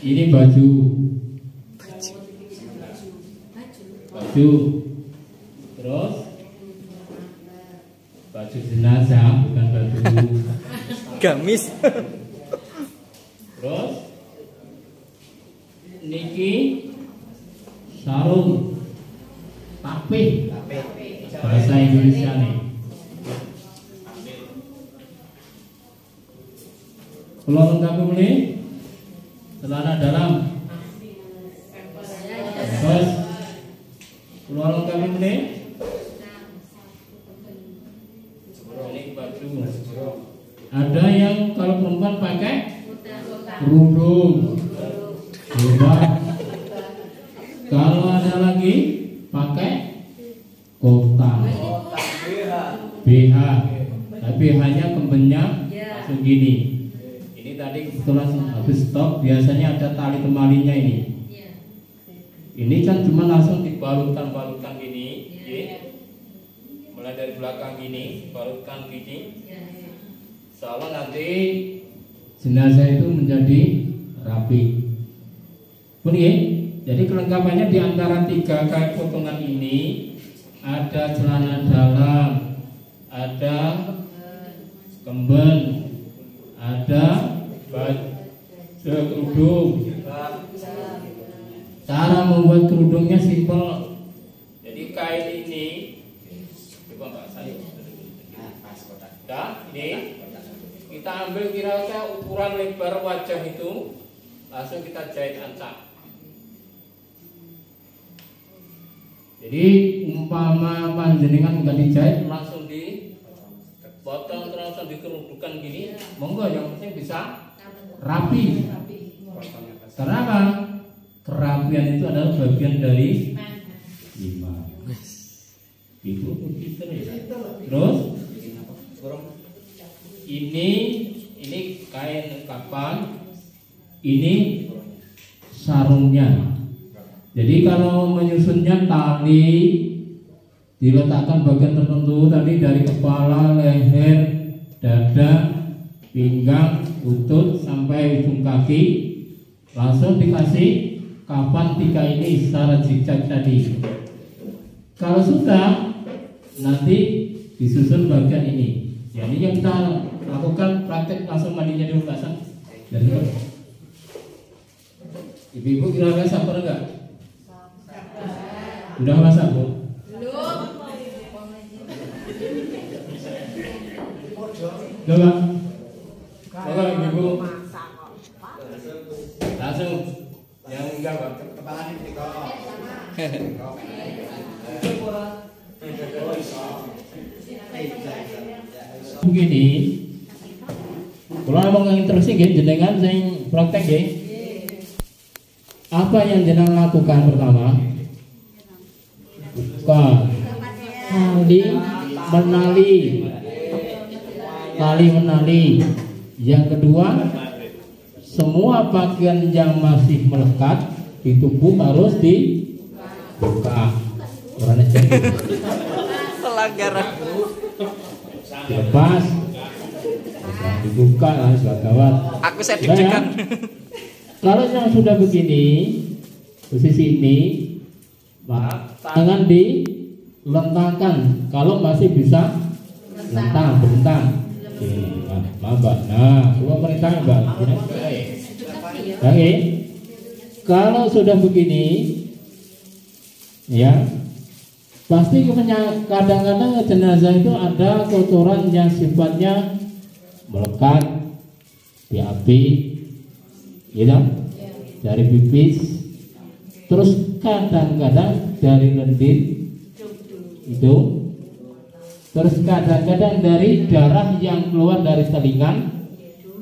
Ini baju. Baju. Terus baju jenazah, bukan baju gamis. Terus niki sarung tapih bahasa Indonesia nih. Kalau lengkap ini celana dalam. Terus kalau lengkap ini baju. Ada yang kalau perempuan pakai kerudung, jubah. Kalau ada lagi pakai kota, BH. Tapi BH-nya kembennya langsung gini. Ini tadi setelah habis stok biasanya ada tali temalinya ini. Ini kan cuma langsung dibalutkan gini, mulai dari belakang gini, balutkan gini. Soalnya nanti jenazah itu menjadi rapi. Begini, jadi kelengkapannya di antara 3 kain potongan ini ada celana dalam, ada kemben, ada baju kerudung. Cara membuat kerudungnya simpel. Jadi kain ini, coba Mbak saya. Nah, ini kita ambil kira-kira ukuran lebar wajah itu, langsung kita jahit ancak. Jadi umpama panjenengan nggak dijahit, langsung dipotong terus langsung dikerudukan gini, monggo, yang penting bisa rapi. Karena apa? Kerapian itu adalah bagian dari iman. Itu begitu ya. Terus ini kain kapan, ini sarungnya. Jadi kalau menyusunnya tali diletakkan bagian tertentu tadi dari kepala, leher, dada, pinggang, lutut sampai ujung kaki, langsung dikasih kapan 3 ini secara zigzag tadi. Kalau sudah, nanti disusun bagian ini. Jadi yang kita lakukan praktek langsung mandinya dulu pasang. Jadi ibu-ibu kira-kira sabar enggak? Sudah masak Bu? Belum. Coba. Coba ibu-ibu. Langsung yang enggak Pak. Kepala ini kok. Begini, kalau ngomong terus nggih jenengan sing praktek nggih. Apa yang jenengan lakukan pertama? Tali menali. Yang kedua, semua pakaian yang masih melekat di tubuh harus dibuka. Orangnya jadi Pelanggaran. dilepas, dibuka, harus gawat. Aku saya deg-degan. Kalau yang sudah begini, posisi ini, tangan dilentangkan. Kalau masih bisa lentang, bentang. Maaf Mbak. Nah, coba perintah Mbak. Oke. Kalau sudah begini, ya, pasti kadang-kadang jenazah itu ada kotoran yang sifatnya melekat di api, gitu, dari pipis, terus kadang-kadang dari lendir itu, terus kadang-kadang dari darah yang keluar dari telinga,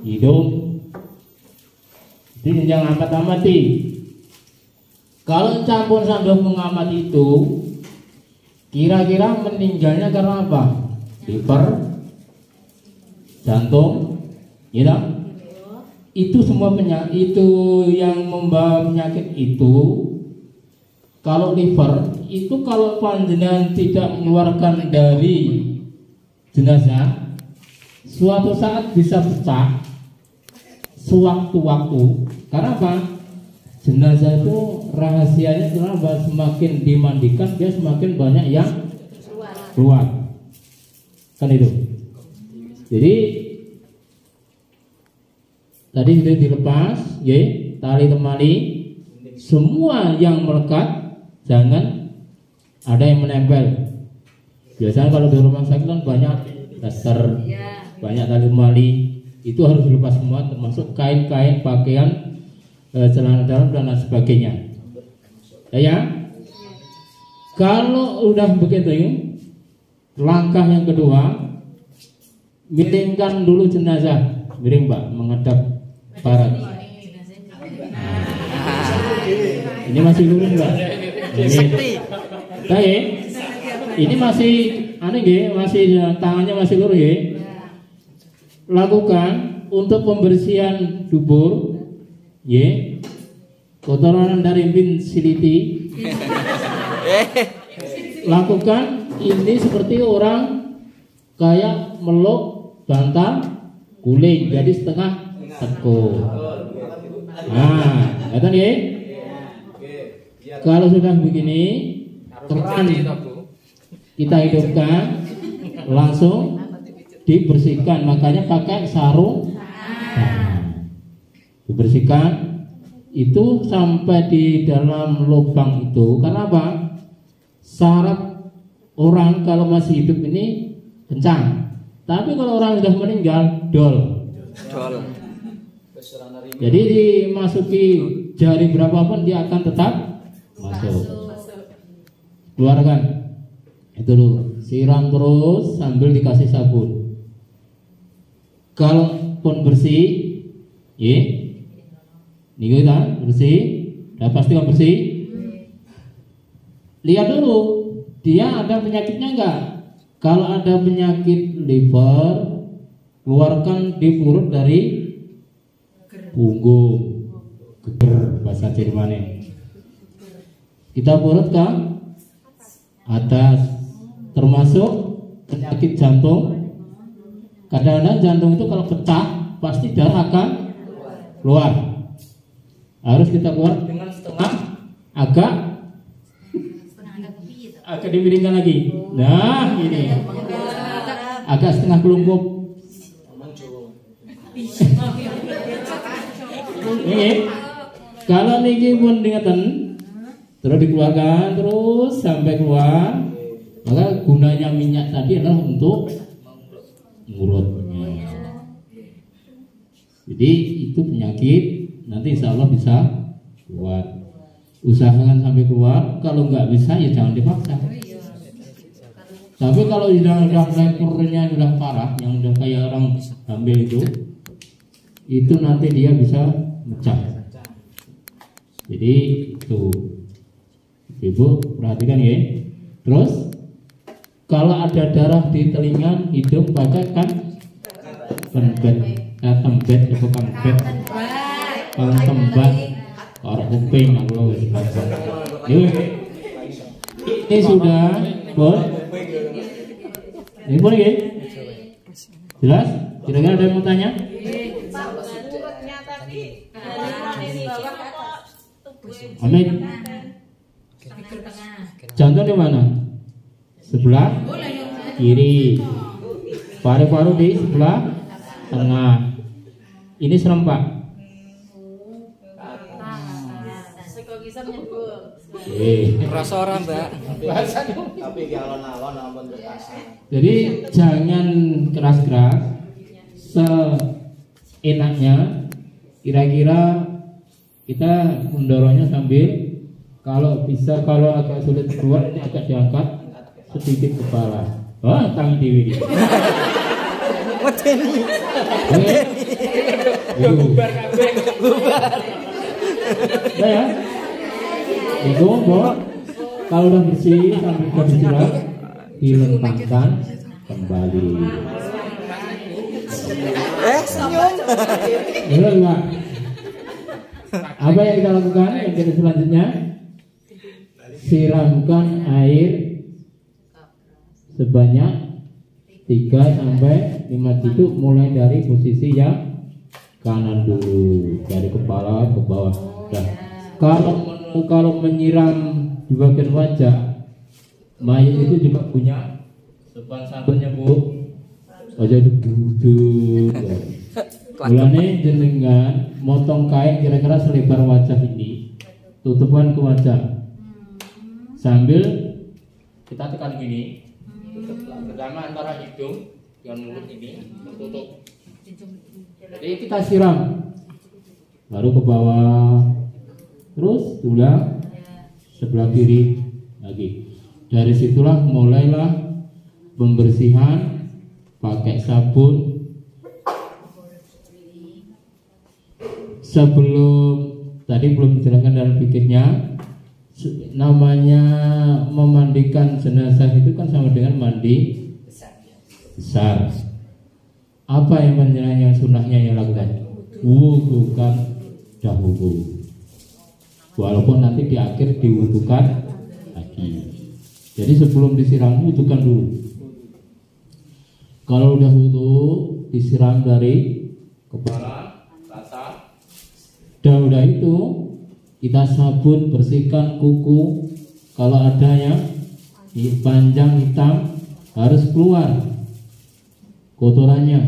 hidung. Jadi jangan amat-amati. Kalau campur sandok mengamati itu, kira-kira meninggalnya karena apa? Liver, jantung, gitu. Itu semua penyakit itu yang membawa penyakit itu. Kalau liver itu kalau panjenengan tidak mengeluarkan dari jenazah, suatu saat bisa pecah sewaktu-waktu. Karena apa? Jenazah itu rahasianya kenapa semakin dimandikan dia semakin banyak yang keluar. Kan itu. Jadi tadi sudah dilepas, ya, tali temali, semua yang melekat jangan ada yang menempel. Biasanya kalau di rumah sakit kan banyak daster, banyak tali temali, itu harus dilepas semua, termasuk kain-kain, pakaian, celana dalam dan lain sebagainya. Ya. Kalau udah begitu, langkah yang kedua, miringkan dulu jenazah, miring Pak, menghadap barat. Ini masih lurus Pak. Ini masih aneh nggih, masih tangannya masih lurus nggih. Lakukan untuk pembersihan dubur, nggih. Kotoran dari bin siliti. Lakukan ini seperti orang kayak meluk bantal guling, jadi setengah tekuk. Nah, kata nih. Kalau sudah begini, keran kita hidupkan, langsung dibersihkan. Makanya pakai sarung. Dibersihkan itu sampai di dalam lubang itu. Karena apa? Syarat orang kalau masih hidup ini kencang. Tapi kalau orang sudah meninggal, dol. Jadi dimasuki jari berapapun dia akan tetap masuk. Keluarkan itu dulu, siram terus sambil dikasih sabun. Kalau pun bersih, ya, nih kita bersih, udah pasti bersih. Lihat dulu, dia ada penyakitnya enggak? Kalau ada penyakit liver, keluarkan di perut dari punggung, geger bahasa Jermannya. Kita perut ke atas, termasuk penyakit jantung. Kadang-kadang jantung itu kalau pecah pasti darah akan keluar. Harus kita keluar dengan setengah, agak dimiringkan lagi. Nah, ini agak setengah kelungkup. Ini kalau niki pun diingatan, terus dikeluarkan terus sampai keluar. Maka gunanya minyak tadi adalah untuk ngurutnya. Jadi itu penyakit nanti insya Allah bisa keluar. Usahakan sampai keluar. Kalau nggak bisa ya jangan dipaksa. Tapi kalau udah lekurnya udah parah, yang udah kayak orang hamil itu nanti dia bisa mecah. Jadi itu Ibu perhatikan ya. Terus kalau ada darah di telinga, hidung, pakai kan tembet, kalau tembat, orang kuping, ini sudah, Bos. Ini boleh ya? Jelas? Kira-kira ada yang mau tanya? Amin. Jantung di mana? Sebelah kiri. Paru-paru di sebelah tengah. Ini serem Pak. Rasa orang Mbak. Tapi alon-alon ampun terasa. Jadi jangan keras-keras, seenaknya. Kira-kira kita mendorongnya sambil, kalau bisa, kalau agak sulit keluar ini agak diangkat sedikit kepala. Oh, tangan dewi. Bubar. Ya. Itu, kalau udah bersih sambil beristirahat, dilentangkan kembali. Senyum. Pak. Apa yang kita lakukan? Yang kita selanjutnya, siramkan air sebanyak 3 sampai 5 titik mulai dari posisi yang kanan dulu dari kepala ke bawah. Nah, kalau menyiram di bagian wajah, mayat itu juga punya sopan santunnya Bu. Wajah itu buduk. Mulane jenengan motong kain kira-kira selebar wajah ini, tutupan ke wajah, sambil kita tekan gini, pertama antara hidung dengan mulut ini tertutup. Jadi kita siram, baru ke bawah, terus ulang sebelah kiri lagi. Dari situlah mulailah pembersihan pakai sabun. Sebelum tadi belum dijelaskan dalam fikihnya, namanya memandikan jenazah itu kan sama dengan mandi besar. Apa yang menjenayah sunnahnya yang lakukan? Wudukan dahulu. Walaupun nanti di akhir diwudukan lagi. Jadi sebelum disiram wudukan dulu. Kalau udah wudu disiram dari kepala ke atas. Dan udah itu kita sabun, bersihkan kuku. Kalau ada yang panjang hitam harus keluar kotorannya.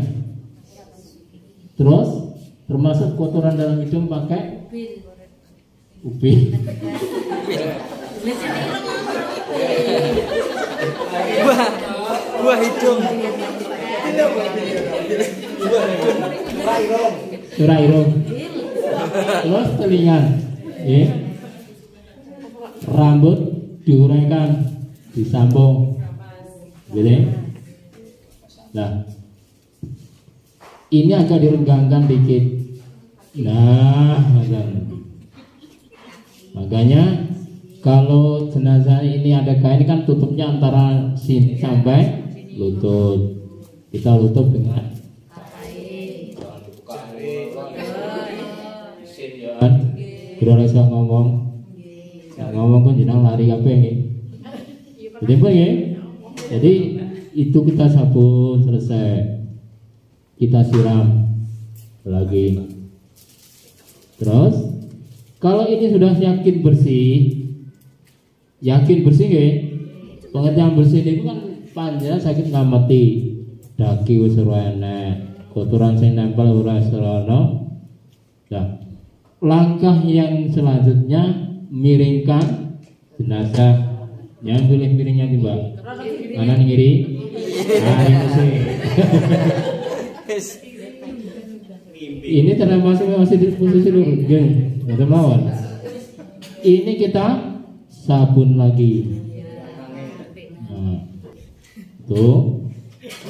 Terus termasuk kotoran dalam hidung pakai upin. Buah hidung. Surah irung. Terus telinga, ya. Rambut diuraikan, disambung, gitu. Nah, ini agak direnggangkan dikit. Nah, makanya kalau jenazah ini ada kain kan tutupnya antara sini sampai lutut. Kita tutup dengan kira rasa ngomong kan jenang lari apa ini? Jadi apa ya? Jadi itu kita sabun selesai, kita siram lagi. Terus kalau ini sudah yakin bersih ya, pengertian bersih itu kan panjang sakit nggak mati, daki wis ora enek, kotoran sing nempel ora serono. Nah, langkah yang selanjutnya miringkan jenazah. Yang pilih miringnya nih Mbak, kanan kiri. Nah, ini termasuk masih di posisi lurus, nggak mawon. Ini kita sabun lagi. Nah, tuh.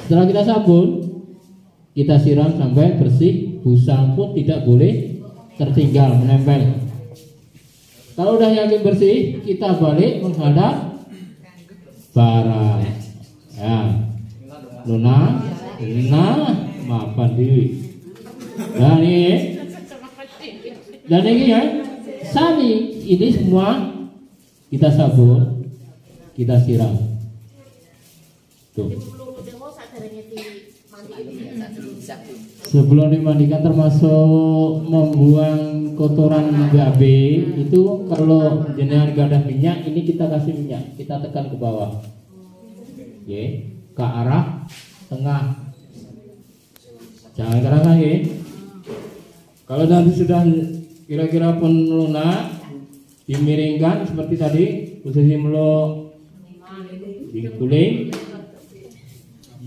Setelah kita sabun, kita siram sampai bersih. Busa pun tidak boleh tertinggal menempel. Kalau udah yakin bersih, kita balik menghadap barat. Ya, Luna, maafkan diri. Dan ini ya, sani ini semua kita sabun, kita siram. Tuh. Sebelum dimandikan termasuk membuang kotoran BAB itu, kalau jenengan gak ada minyak, ini kita kasih minyak, kita tekan ke bawah, ke arah tengah, jangan ke arah ya. Kalau nanti sudah kira-kira pun lunak, dimiringkan seperti tadi, posisi melo diguling,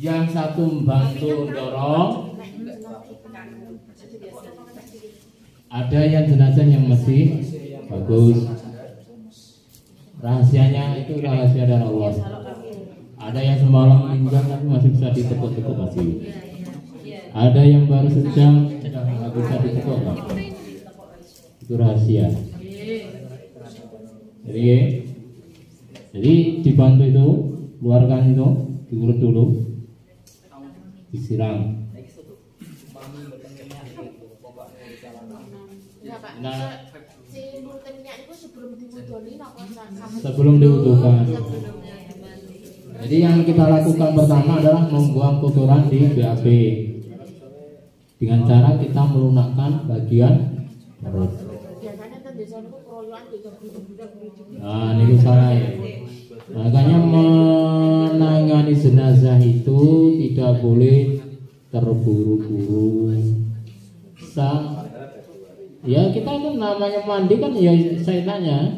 yang satu membantu dorong. Ada yang jenazah yang masih bagus, rahasianya itu rahasia dari Allah. Ada yang semalam meninggal tapi masih bisa ditekuk-tekuk masih. Ada yang baru sejam sudah nggak bisa ditekuk, itu rahasia. Jadi dibantu itu, keluarkan itu, diurut dulu, disiram. Nah, sebelum diwudukan. Jadi yang kita lakukan pertama adalah membuang kotoran di BAB. dengan cara kita melunakkan bagian perut. Nah, ini salah ya. Makanya menangani jenazah itu tidak boleh terburu-buru. Ya kita kan namanya mandi kan ya saya tanya.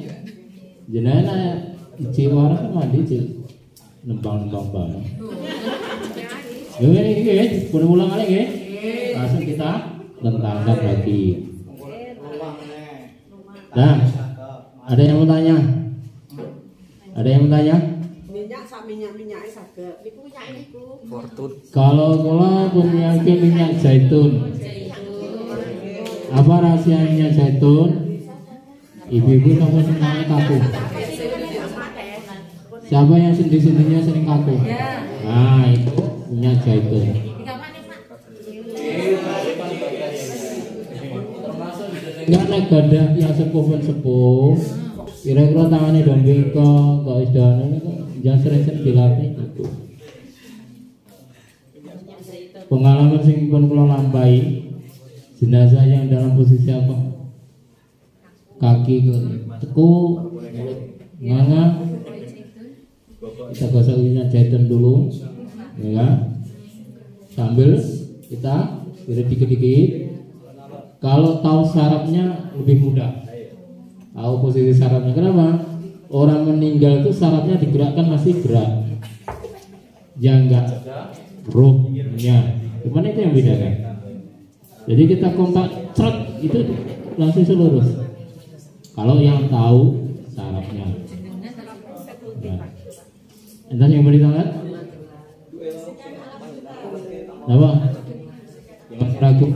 Jenazah jiwa orang mandi sih. Nembang-nembang banget. Ini ulang lagi ya. Langsung kita lentangkan lagi. Nah, ada yang mau tanya? Ada yang mau tanya? Minyak sak minyak saged. Niku minyak niku. Fortune. Kalau kula punya minyak zaitun. Apa rahasia minyak zaitun? Ibu-ibu kamu senangnya kaku. Siapa yang sendi-sendinya sering kaku? Nah, itu minyak zaitun. Karena gada yang sepuh pun sepuh, kira-kira tangannya dan bengkok, kok istilahnya jangan sering-sering dilatih itu. Pengalaman sing pun kula lampahi, jenazah yang dalam posisi apa? Kaki ke teku, nganga, kita gosok minyak zaitun dulu, ya kan? Sambil kita irit dikit-dikit. Kalau tahu sarafnya lebih mudah. Tahu posisi sarafnya. Kenapa? Orang meninggal itu sarafnya digerakkan masih gerak. Jangga ruhnya. Cuman itu yang beda kan. Jadi kita kontak cret itu langsung selurus. Kalau yang tahu sarafnya. Ya. Entah yang beri tangan. Apa? Jangan ragu.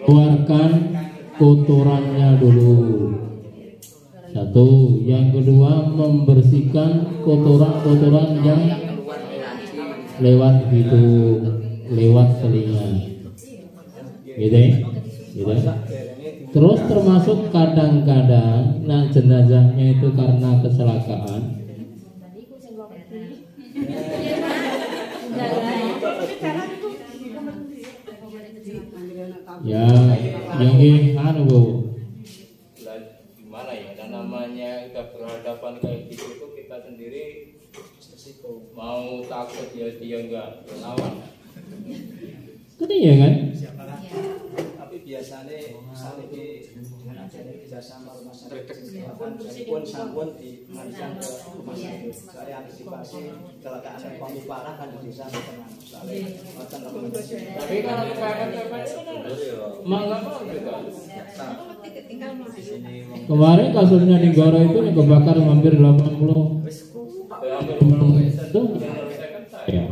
Keluarkan kotorannya dulu. Satu, yang kedua membersihkan kotoran-kotoran yang lewat hidung, lewat telinga. Gitu ya? Gitu. Terus termasuk kadang-kadang jenazahnya itu karena kecelakaan. Ya, yang ini Bu. Gimana ya? Dan namanya kita berhadapan kayak gitu itu kita sendiri mau takut ya dia enggak lawan. Itu ya kan? Tapi biasanya misalnya di dengan adanya kerjasama rumah sakit pun sampun dimandikan ke rumah sakit. Saya antisipasi kecelakaan yang paling parah kan di desa tenang. Tapi kalau kepepet nggak mau juga. Kemarin kasusnya di Goro itu yang kebakar hampir 80. Itu ya.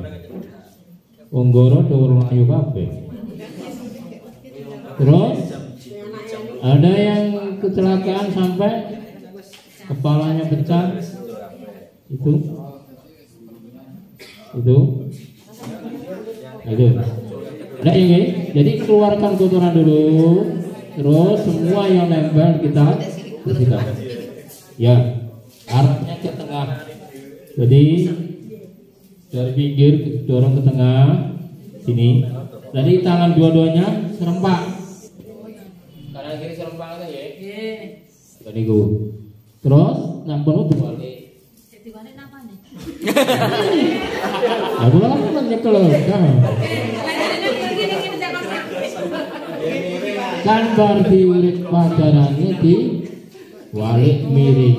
Goro dorong ayu kabeh. Terus ada yang kecelakaan sampai kepalanya pecah. Itu. Ada ini. Jadi keluarkan kotoran dulu. Terus semua yang nempel kita bersihkan. Ya, arahnya ke tengah. Jadi dari pinggir dorong ke tengah sini. Jadi tangan dua-duanya serempak. Kanan kiri serempak aja ya. Jadi gue. Terus nampol dibalik. Dibalik apa nih? Aku kan nyekel kan berarti ulit pacarannya di walik miring.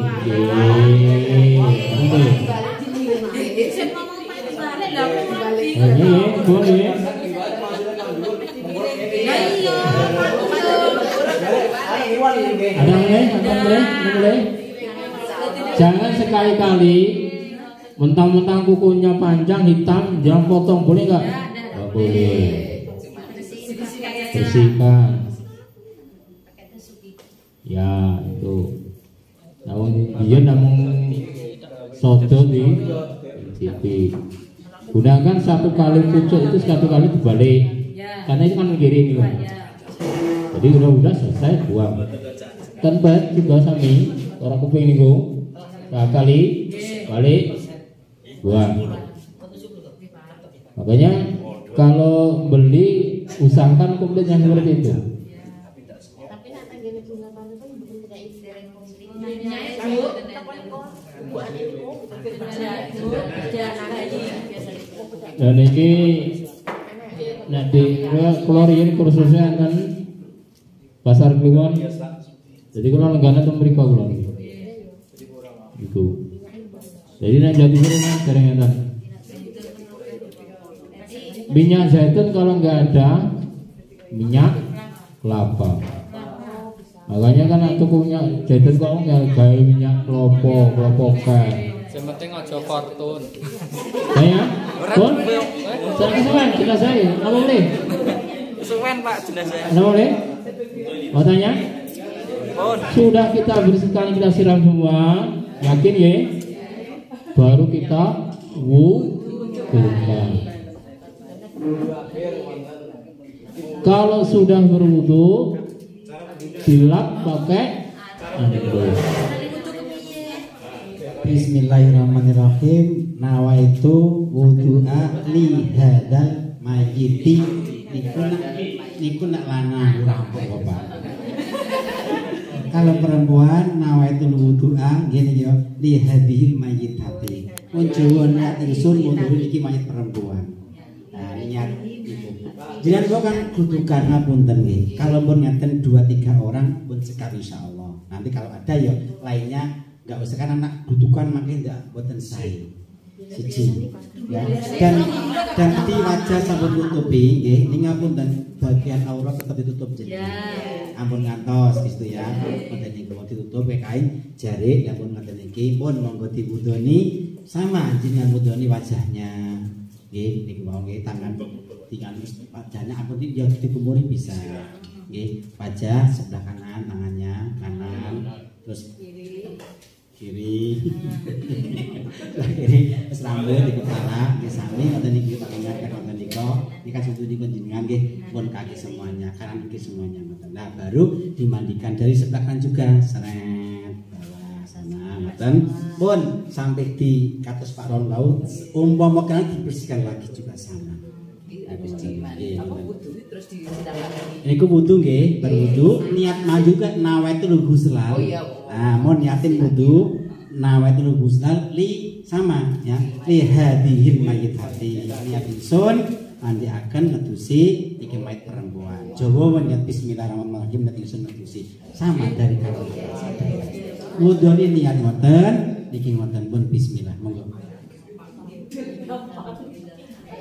Boleh. Ada boleh. Jangan sekali-kali mentang-mentang kukunya panjang hitam jangan potong, boleh nggak? Nggak boleh. Bersihkan. Ya itu. Namun dia namun sodot di TV. Gunakan satu kali pucuk itu satu kali dibalik. karena itu kan kiri nih. Jadi udah selesai buang. Tempat juga sami orang kuping niku. Kali balik buang. Makanya kalau beli usahakan komplit yang seperti itu. Tapi nanti gini bunga panen kan bukan tidak istirahat komplit. Dan ini nanti keluar ini kursusnya kan pasar Kliwon. Jadi kalau lenggana tuh mereka keluar itu. Jadi nanti jadi sini ternyata minyak zaitun kalau nggak ada minyak kelapa. Makanya kan tuku minyak zaitun kalau nggak gawe minyak kelapa kan. Yang penting aja kartun. Saya, pun, saya kesuwen jelas saya, apa boleh? Kesuwen Pak jenazah. Apa boleh? Mau tanya? Sudah kita bersihkan, kita siram semua, yakin ya? Baru kita wudukan. Kalau sudah berwudu, dilap pakai anduk. Bismillahirrahmanirrahim. Nawaitu wudu'a li hadzal mayyiti. Niku nak lanang rampung Bapak. Kalau perempuan nawaitu wudu'a gini yo li hadhil mayyitati. Mun juwon niat ingsun wudu iki mayit perempuan. Nah, niat itu. Jangan kok kan kudu karena punten nggih. Kalau pun ngaten 2-3 orang pun sekar insyaallah. Nanti kalau ada ya lainnya nggak usah kan anak butuhkan makin enggak buatan saya siji ya dan di wajah sampun tutupi nggih ning ngapunten bagian aurat tetap ditutup jadi ampun ngantos gitu ya ngoten niku ditutup kain jari ampun ngoten iki pun monggo diwudoni sama jenengan wudoni wajahnya nggih niku mau nggih tangan tinggal wajahnya ampun ya dikumpuli bisa nggih wajah sebelah kanan tangannya kanan terus kiri terus rambut di kepala di sami ngoten niki tak ingat ngoten niku iki kan sudah dikunjungan nggih pun kaki semuanya kanan kiri semuanya ngoten. Nah baru dimandikan dari sebelah kanan juga seret bawah sana ngoten pun sampai di atas Pak Ron laut umpama kan dibersihkan lagi juga sama. Ini ku wudu nggih, berwudu niat maju kan nawaitul ghuslan. Nah, mau niatin wudu nawaitul ghuslan li sama ya. Li hadhil mayyitati. Niat ingsun andi akan ngedusi iki mayit perempuan. Jawa niat bismillahirrahmanirrahim niat ingsun ngedusi. Sama dari kalau. Wudune niat ngoten, niki ngoten pun bismillah. Monggo.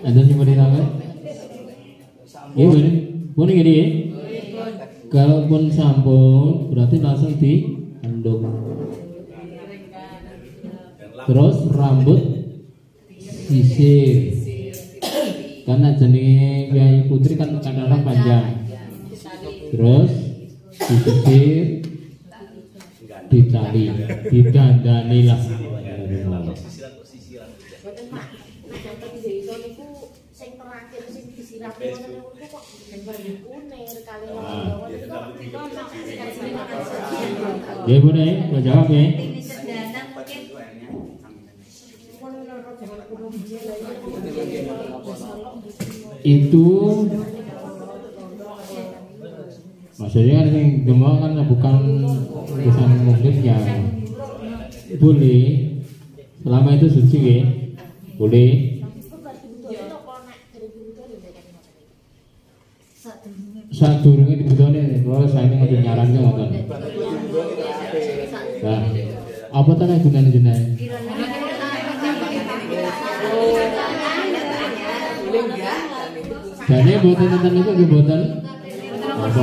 Ada yang mau ditanya? Iya bener, pun gini ya. Kalaupun sampun berarti langsung dianduk. Terus rambut sisir. Karena jenis Kyai Putri kan kadang-kadang panjang. Terus disisir, ditali, didandani lah. Ya Bu nih, mau jawab ya. Itu maksudnya kan yang gemuk kan bukan urusan muhrimnya. Boleh, selama itu suci ya, boleh. Saat durungnya dibutuhkan kalau saya ini mau nyarankan ngoten. Nah, apa tanya gunanya jenai? Jadi buatan tentang itu buatan apa?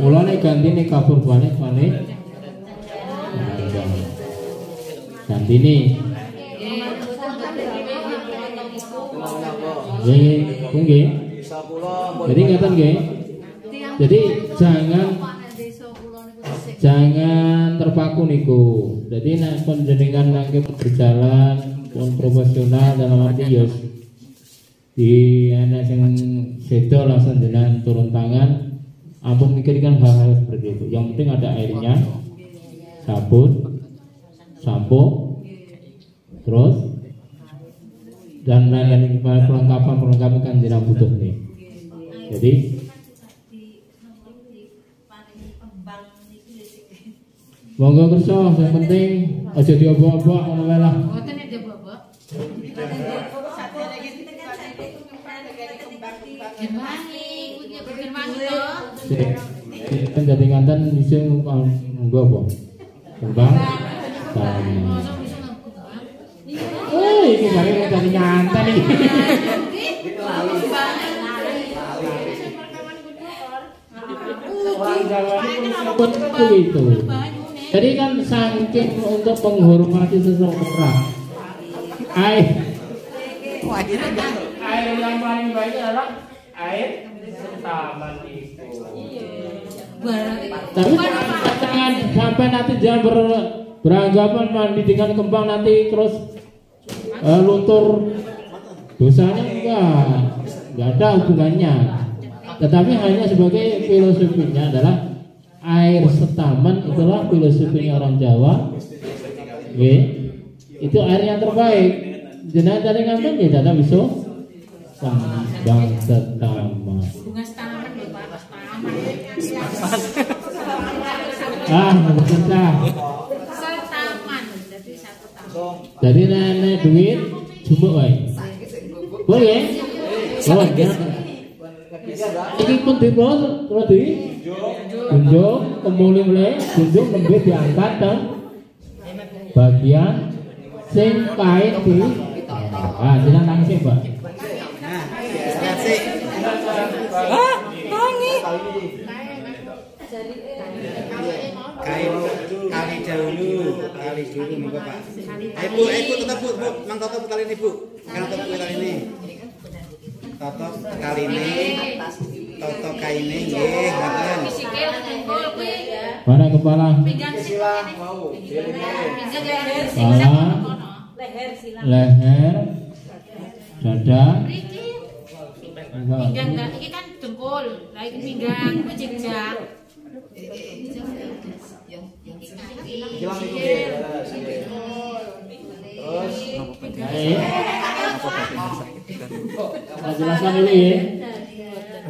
Mulanya ganti nih kapur balik balik. Ganti nih. Jadi, jadi ngatan gak? Jadi jangan terpaku niku. Jadi nek panjenengan nangke berjalan pun profesional dalam arti yos di enak sing sedo langsung dengan turun tangan, ampun mikirkan hal-hal seperti itu. Yang penting ada airnya, sabun, sampo, terus dan lain-lain perlengkapan kan tidak butuh nih. Jadi monggo kerso, yang penting aja diobo-obo ngono wae lah. Mboten nek diobo-obo. Kan jadi nganten bisa monggo apa? Kembang. Ini dari dari nyantai nih. Orang Jawa pun begitu. Jadi kan saking untuk menghormati seseorang, air yang paling baik adalah air taman itu. Tapi jangan sampai nanti dia beranggapan mandi dengan kembang nanti terus luntur, dosanya enggak ada hubungannya. Tetapi hanya sebagai filosofinya adalah air setaman itulah filosofinya orang Jawa. Oke, itu air yang terbaik. Jenengan dari ngamen ya datang bisa kembang setaman. Bunga setaman lho Pak, setaman. Susah. Setaman, jadi satu taman. Jadi nenek duit coba wae. Boleh? Boleh. Ini pun dipos, terus di junjung, kemudian mulai junjung nembe diangkat dan bagian sing kain di jenengan tangsi Mbak. Kali dulu monggo Pak. Ibu tetap Bu, Mang Toto kali ini Bu. Kan tetap kali ini. Toto kali ini. Toto kaine nggih, ngoten. Sikil kumpul kuwi. Mana kepala? Pinggang silang mau. Leher, dada. Pinggang enggak, ini kan dengkul. Lah iki pinggang, kuwi jejak. Jelaskan dulu ya.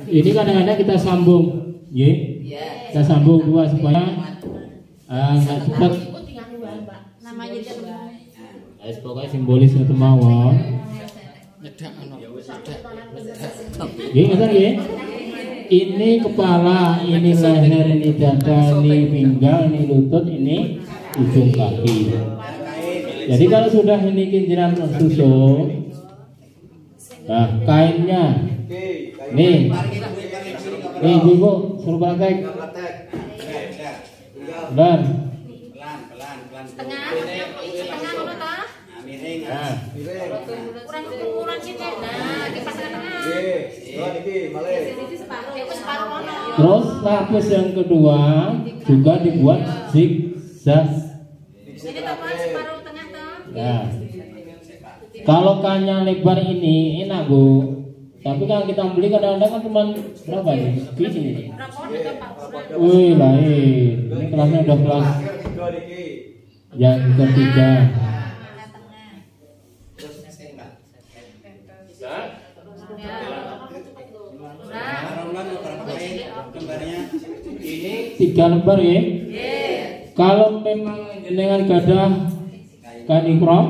Ini kadang-kadang kita sambung, ya. Kita sambung dua supaya nggak cepat. Namanya dia Pokoknya simbolis itu mawon. Gini ngerti ya? Ini kepala, ini leher, ini dada, ini pinggang, ini lutut, ini ujung kaki. Jadi kalau sudah ini kinjiran tersusun, nah kainnya, nih ibu suruh praktek, dan setengah ngono ta? Miring. nah, Kurang sini. Nah, iki pas tengah. Niki malih. Separuh ono. terus lapis yang kedua juga dibuat zigzag. Ini tak Pak, separuh tengah toh. Nah, kalau kainnya lebar ini enak Bu, tapi kalau kita beli kadang-kadang kan cuma berapa nih? Segini. Rapor itu Pak. Wih lain, ini kelasnya udah kelas yang ketiga. Ini 3 lembar ya. Kalau memang jenengan gadah kain ikram,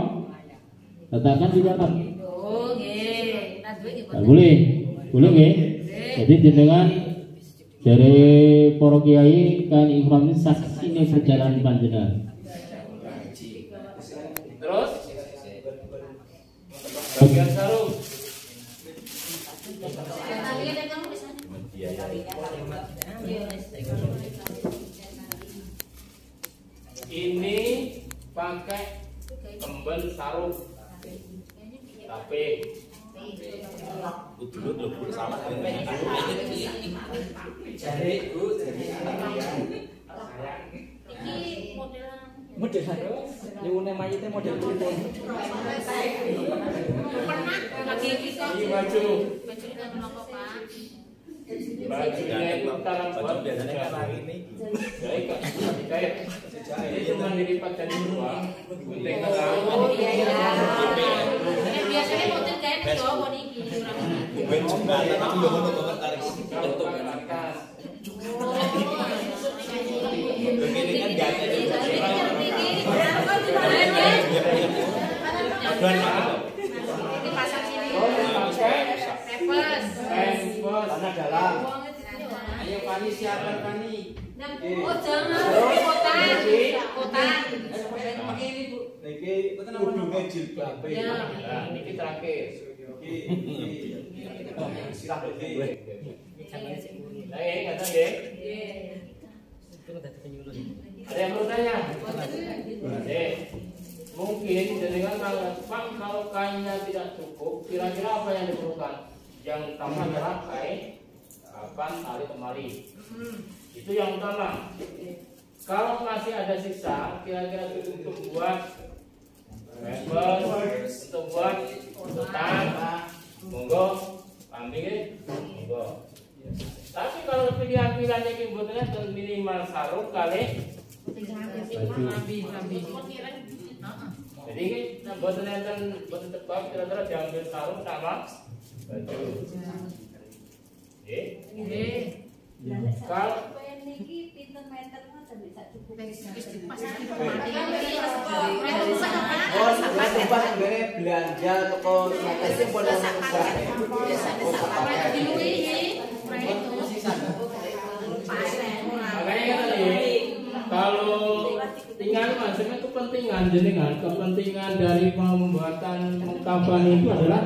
letakkan di dalam. Oh, nggih. Nah, duit iki. Boleh, boleh nggih. Jadi jenengan dari para kiai kain ikram ini saksi ini perjalanan panjenengan. Terus bagian sarung. Ini pakai kemben sarung, tapi dulu sama Model nyuwune mayite model pripun? Pernah lagi kita. Ini baju. Baju ini kan apa, Pak? Bajunya itu tangan buat biasanya kan ini. Baik, kayak ini cuma dilipat dari dua. Gunting tengah. Oh iya iya. Biasanya motor kayak Jawa niki orang. Ben jembatan tapi yo ngono kok tarik. Untuk atas. Begini kan gate. Ini pasang sini. Oh, pakai Reverse. handphone. Tanah dalam. Ayo Pani siapkan Pani. Oh jangan. Kotak. Niki kudune jilbabe. Ya. Nah, ini terakhir. Sirah iki. Nah, ini kata ya. Ada yang mau tanya? Mungkin dengan kalau kainnya tidak cukup, kira-kira apa yang diperlukan? Yang utama adalah kain, kapan, tali kemari. Itu yang utama. Kalau masih ada sisa, kira-kira cukup untuk buat reverse, untuk buat tutan, monggo, kambing, monggo. Tapi kalau pilihan-pilihannya kimbotannya minimal sarung kali jadi buatan enten buatan tebak kira-kira diambil sarung sama baju. Kalau belanja toko sing pun makanya kan kalau tinggal maksudnya kepentingan dari pembuatan kapan itu adalah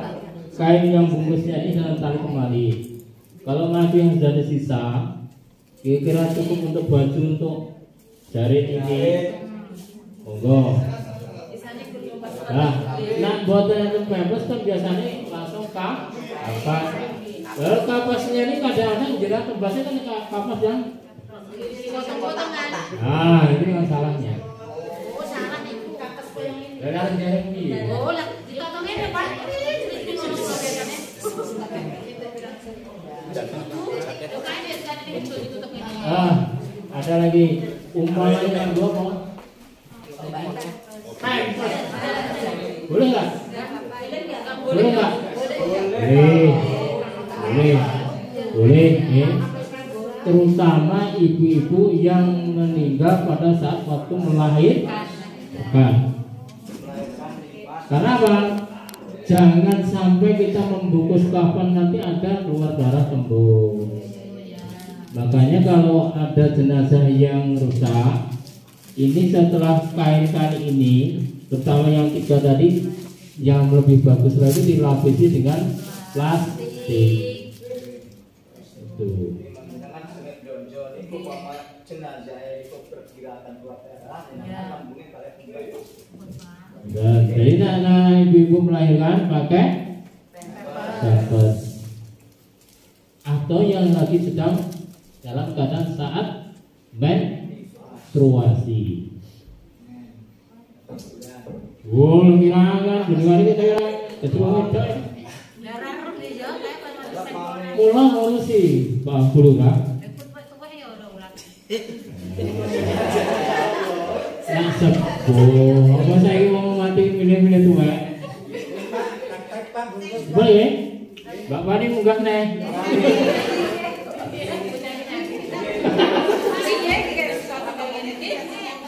kain yang bungkusnya ini dengan tali kemari. Kalau masih yang sudah ada sisa, kira-kira cukup untuk baju untuk jarit ini, monggo. Nah buatan yang bebas kan biasanya langsung kapas. Kalau kapasnya ini kadang-kadang jelas tebasnya kan kapas yang potong-potongan. nah itu yang salahnya. Oh salah itu kapas yang ini. Dan harus jaring ini. Oh lah ditotongnya Pak. Ada lagi umpamanya yang dua mau. Boleh nggak? Boleh nggak? Boleh. Ya. Terutama ibu-ibu yang meninggal pada saat waktu melahirkan. Karena apa? Jangan sampai kita membungkus kafan nanti ada keluar darah tembus. Makanya kalau ada jenazah yang rusak, ini setelah kain-kain ini, terutama yang 3 tadi, yang lebih bagus lagi dilapisi dengan plastik. Itu. Dan jadi anak ibu-ibu melahirkan pakai pampers atau yang lagi sedang dalam keadaan saat menstruasi. Wow, kira-kira bagaimana kita ya? Ketua itu. Mula ngurusi Pak Guru Kak. Nah, sepuh. Apa saya mau mati milih-milih tua? Boleh? Bapak ini munggah nih.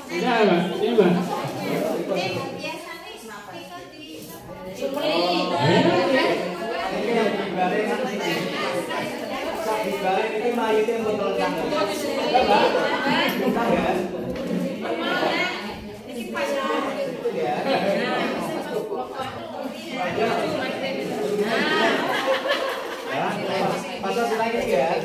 Tidak, Pak. Ini, Pak. Ini mayitnya botol tangan. Pasal lagi ya.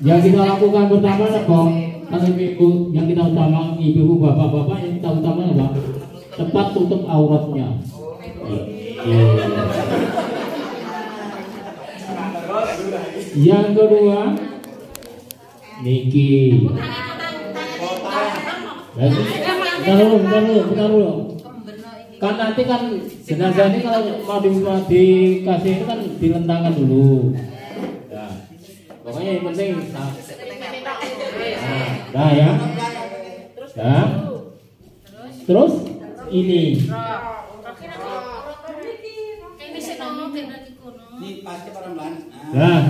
Yang kita lakukan pertama kok kalau ibu yang kita utama ibu bapak-bapak yang kita utama apa? Tepat tutup auratnya. Yang kedua niki. Bentar dulu. Kan nanti kan jenazah ini kalau mau dikasih itu kan dilentangkan dulu. Ya. Pokoknya yang penting nah ya. Nah. Terus ini. Ini pasti pelan-pelan. Nah,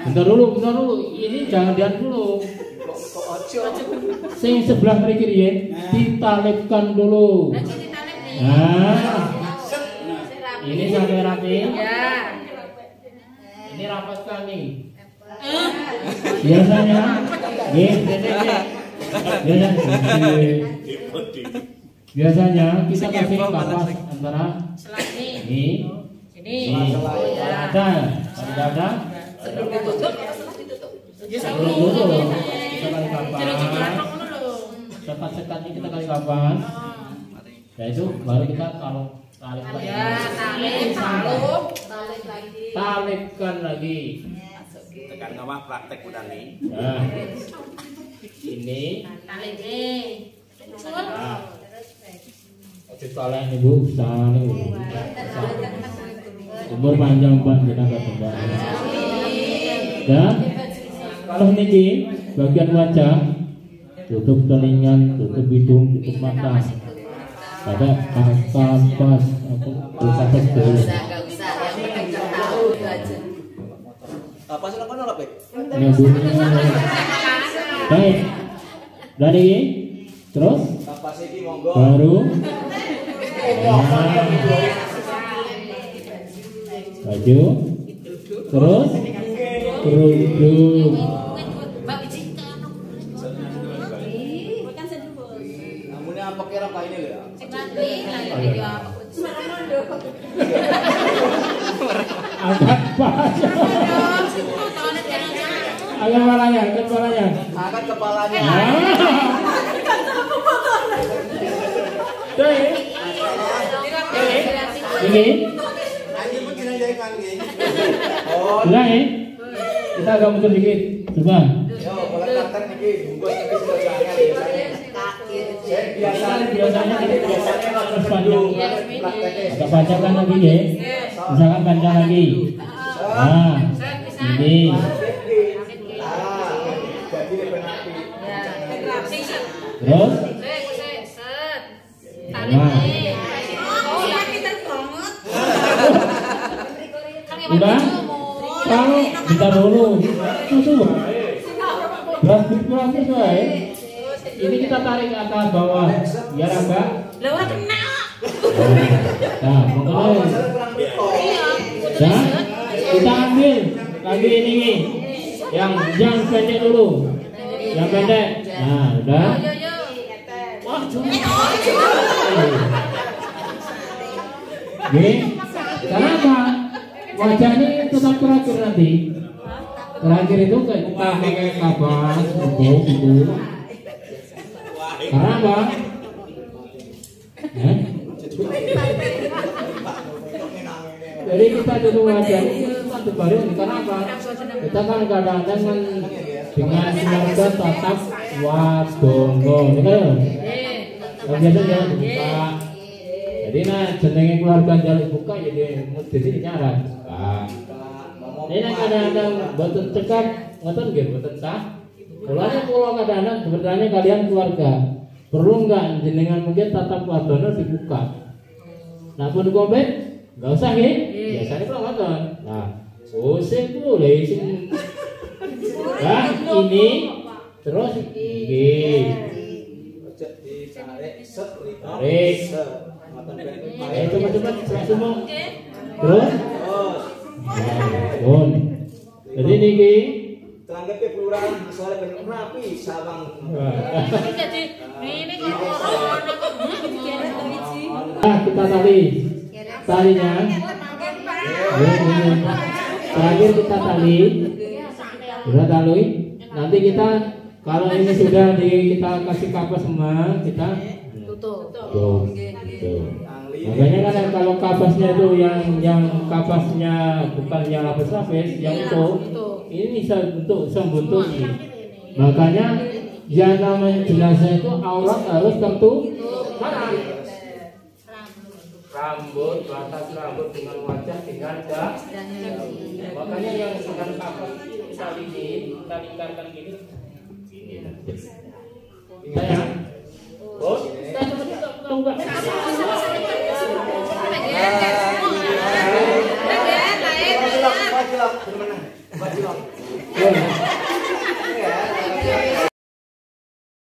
bentar dulu. Ini jangan dian dulu. Sing sebelah mriki ya, ditalipkan dulu. Nah, ini sampai rapi. Ini rapatkan nih. Biasanya, biasanya kita kasih kapas antara ini. Ada. Sekat-sekatnya kita kali kapan. Ya itu baru kita kalau talipkan lagi. Tekan bawah praktek udah nih. Nah, ini. Kalian ibu sana umur panjang Pak kita kembali. Dan kalau niki bagian wajah tutup telinga, tutup hidung, tutup mata. Ada kapas aku kapas dulu. Apa sih lakukan apa? Baik. Dari terus Kapas iki monggo. baru baju terus kerudung. Namunnya apa kira kayak ini ya? Angkat paha. Angkat kepalanya. Angkat kepalanya. Ini. Oh, Ulang ya. Kita agak mundur dikit. Coba. yo, boleh praktek niki, bungkus niki sudah jangan biasanya. Biasanya Terus panjang. prakteknya. Agak panjangkan lagi ya. Misalkan panjang lagi. Nah, ini. Jadi dipenapi. Terus. Nah. Udah. Kalau kita dulu. Susu. Beras wae. Ini kita tarik ke atas bawah. Biar agak. Nah, pokoknya. Nah, kita ambil lagi ini yang pendek dulu. Yang pendek. Nah, udah. Oke. Kenapa? Wajah ini tetap terakhir nanti. Terakhir itu kita pakai kapas, itu. Karena apa? Jadi kita dulu wajah ini satu baris. Karena apa? Kita kan kadang-kadang dengan keluarga tatap wadongo, kan? Biasa jangan buka. Jadi jenenge keluarga jalan buka jadi mesti nyarat. Ini kadang-kadang boten cekap, ngoten nggih boten sah. Mulane kula kadang-kadang sebenarnya kalian keluarga perlu enggak jenengan mungkin tatap wadono dibuka. Nah pun kompet enggak usah nggih. Biasanya kula ngoten. Nah, sing boleh sing ini terus nggih. Tarik. Coba semua. Terus. Pun. Jadi niki Terangkat kelurahan soalnya bener rapi sawang. Jadi ini Kita talinya. Terakhir kita tali. Sudah tali. Nanti kita kalau ini sudah kita kasih kapas semua kita tutup. tuh. Angli Makanya kan kalau kapasnya itu yang kapasnya bukannya lapis-lapis, yang itu ini bisa bentuk sembuntuk ini. Makanya yang namanya jenazah itu aurat harus tentu mana? Rambut, batas rambut dengan wajah dengan dahi. Makanya yang sedang kapas bisa ini kita lingkarkan gini. Bisa ya? Oh, kita coba kita